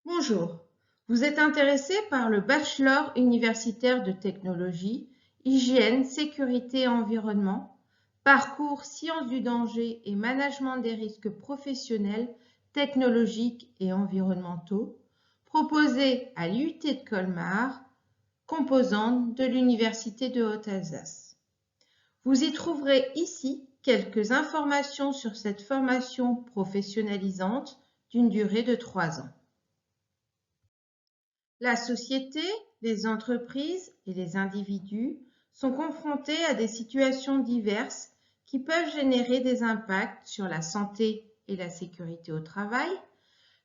Bonjour, vous êtes intéressé par le bachelor universitaire de technologie, hygiène, sécurité et environnement, parcours sciences du danger et management des risques professionnels, technologiques et environnementaux, proposé à l'UT de Colmar, composante de l'Université de Haute-Alsace. Vous y trouverez ici quelques informations sur cette formation professionnalisante d'une durée de 3 ans. La société, les entreprises et les individus sont confrontés à des situations diverses qui peuvent générer des impacts sur la santé et la sécurité au travail,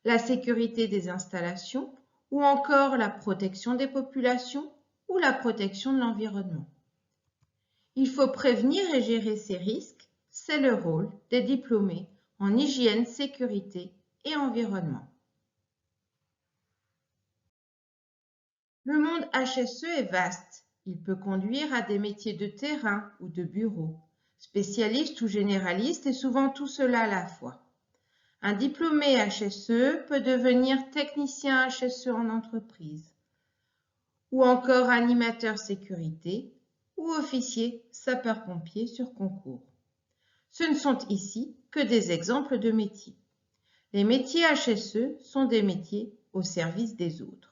la sécurité des installations ou encore la protection des populations ou la protection de l'environnement. Il faut prévenir et gérer ces risques, c'est le rôle des diplômés en hygiène, sécurité et environnement. Le monde HSE est vaste. Il peut conduire à des métiers de terrain ou de bureau, spécialiste ou généraliste et souvent tout cela à la fois. Un diplômé HSE peut devenir technicien HSE en entreprise, ou encore animateur sécurité, ou officier sapeur-pompier sur concours. Ce ne sont ici que des exemples de métiers. Les métiers HSE sont des métiers au service des autres.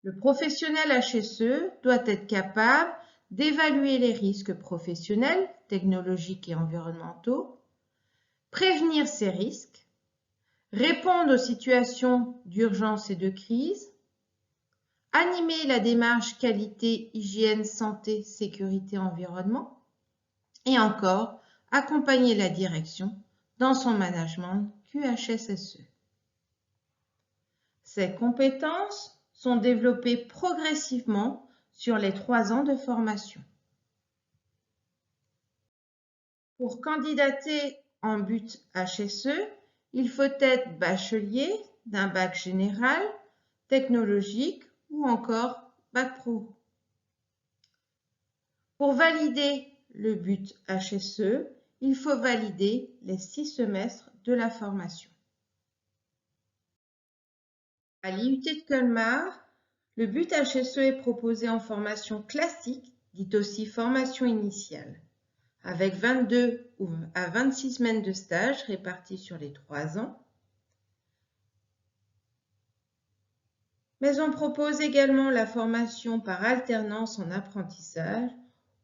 Le professionnel HSE doit être capable d'évaluer les risques professionnels, technologiques et environnementaux, prévenir ces risques, répondre aux situations d'urgence et de crise, animer la démarche qualité, hygiène, santé, sécurité, environnement, et encore accompagner la direction dans son management QHSSE. Ces compétences sont développées progressivement sur les 3 ans de formation. Pour candidater en but HSE, il faut être bachelier d'un bac général, technologique ou encore bac pro. Pour valider le but HSE, il faut valider les 6 semestres de la formation. À l'IUT de Colmar, le but HSE est proposé en formation classique, dite aussi formation initiale, avec 22 à 26 semaines de stage réparties sur les 3 ans. Mais on propose également la formation par alternance en apprentissage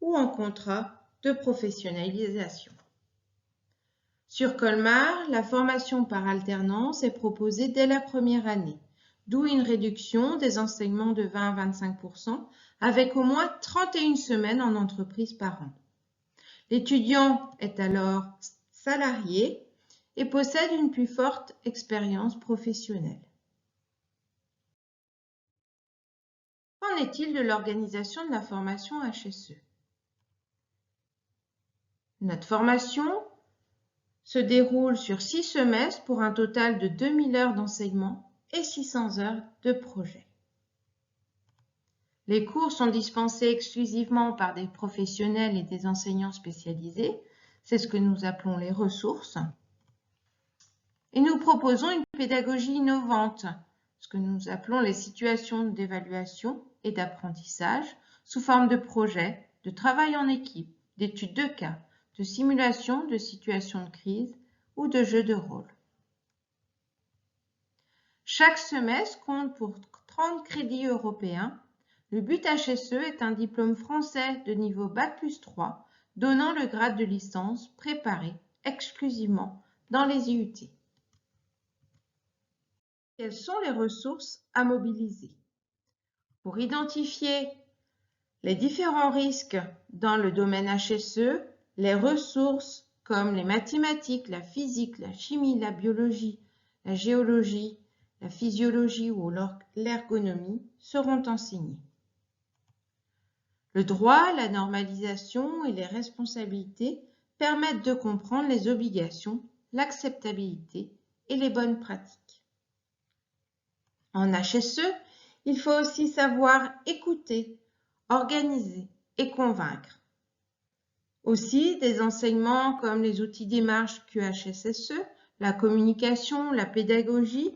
ou en contrat de professionnalisation. Sur Colmar, la formation par alternance est proposée dès la première année, d'où une réduction des enseignements de 20 à 25%, avec au moins 31 semaines en entreprise par an. L'étudiant est alors salarié et possède une plus forte expérience professionnelle. Qu'en est-il de l'organisation de la formation HSE? Notre formation se déroule sur 6 semestres pour un total de 2000 heures d'enseignement et 600 heures de projet. Les cours sont dispensés exclusivement par des professionnels et des enseignants spécialisés. C'est ce que nous appelons les ressources. Et nous proposons une pédagogie innovante, ce que nous appelons les situations d'évaluation et d'apprentissage sous forme de projets, de travail en équipe, d'études de cas, de simulation de situations de crise ou de jeux de rôle. Chaque semestre compte pour 30 crédits européens. Le but HSE est un diplôme français de niveau Bac+3 donnant le grade de licence préparé exclusivement dans les IUT. Quelles sont les ressources à mobiliser? Pour identifier les différents risques dans le domaine HSE, les ressources comme les mathématiques, la physique, la chimie, la biologie, la géologie, la physiologie ou l'ergonomie seront enseignées. Le droit, la normalisation et les responsabilités permettent de comprendre les obligations, l'acceptabilité et les bonnes pratiques. En HSE, il faut aussi savoir écouter, organiser et convaincre. Aussi, des enseignements comme les outils démarche QHSSE, la communication, la pédagogie,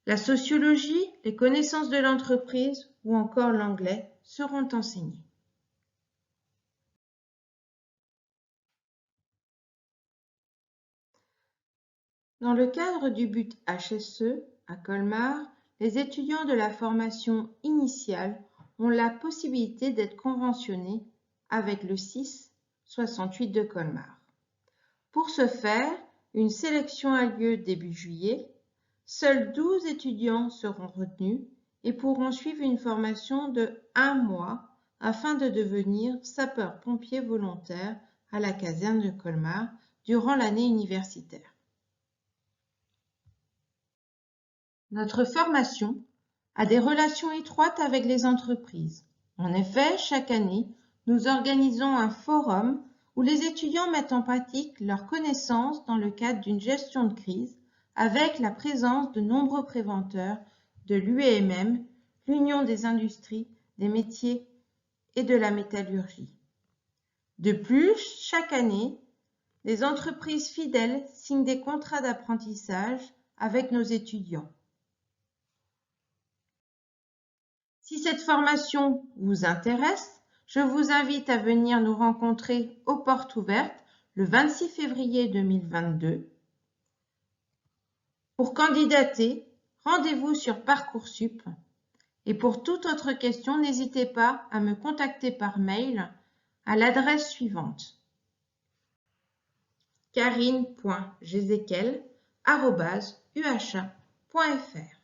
la sociologie, les connaissances de l'entreprise ou encore l'anglais seront enseignés. Dans le cadre du but HSE à Colmar, les étudiants de la formation initiale ont la possibilité d'être conventionnés avec le CIS 68 de Colmar. Pour ce faire, une sélection a lieu début juillet. Seuls 12 étudiants seront retenus et pourront suivre une formation de 1 mois afin de devenir sapeurs-pompiers volontaires à la caserne de Colmar durant l'année universitaire. Notre formation a des relations étroites avec les entreprises. En effet, chaque année, nous organisons un forum où les étudiants mettent en pratique leurs connaissances dans le cadre d'une gestion de crise avec la présence de nombreux préventeurs de l'UEMM, l'Union des industries, des métiers et de la métallurgie. De plus, chaque année, les entreprises fidèles signent des contrats d'apprentissage avec nos étudiants. Si cette formation vous intéresse, je vous invite à venir nous rencontrer aux Portes Ouvertes le 26 février 2022. Pour candidater, rendez-vous sur Parcoursup. Et pour toute autre question, n'hésitez pas à me contacter par mail à l'adresse suivante: karine.jezequel@uha.fr.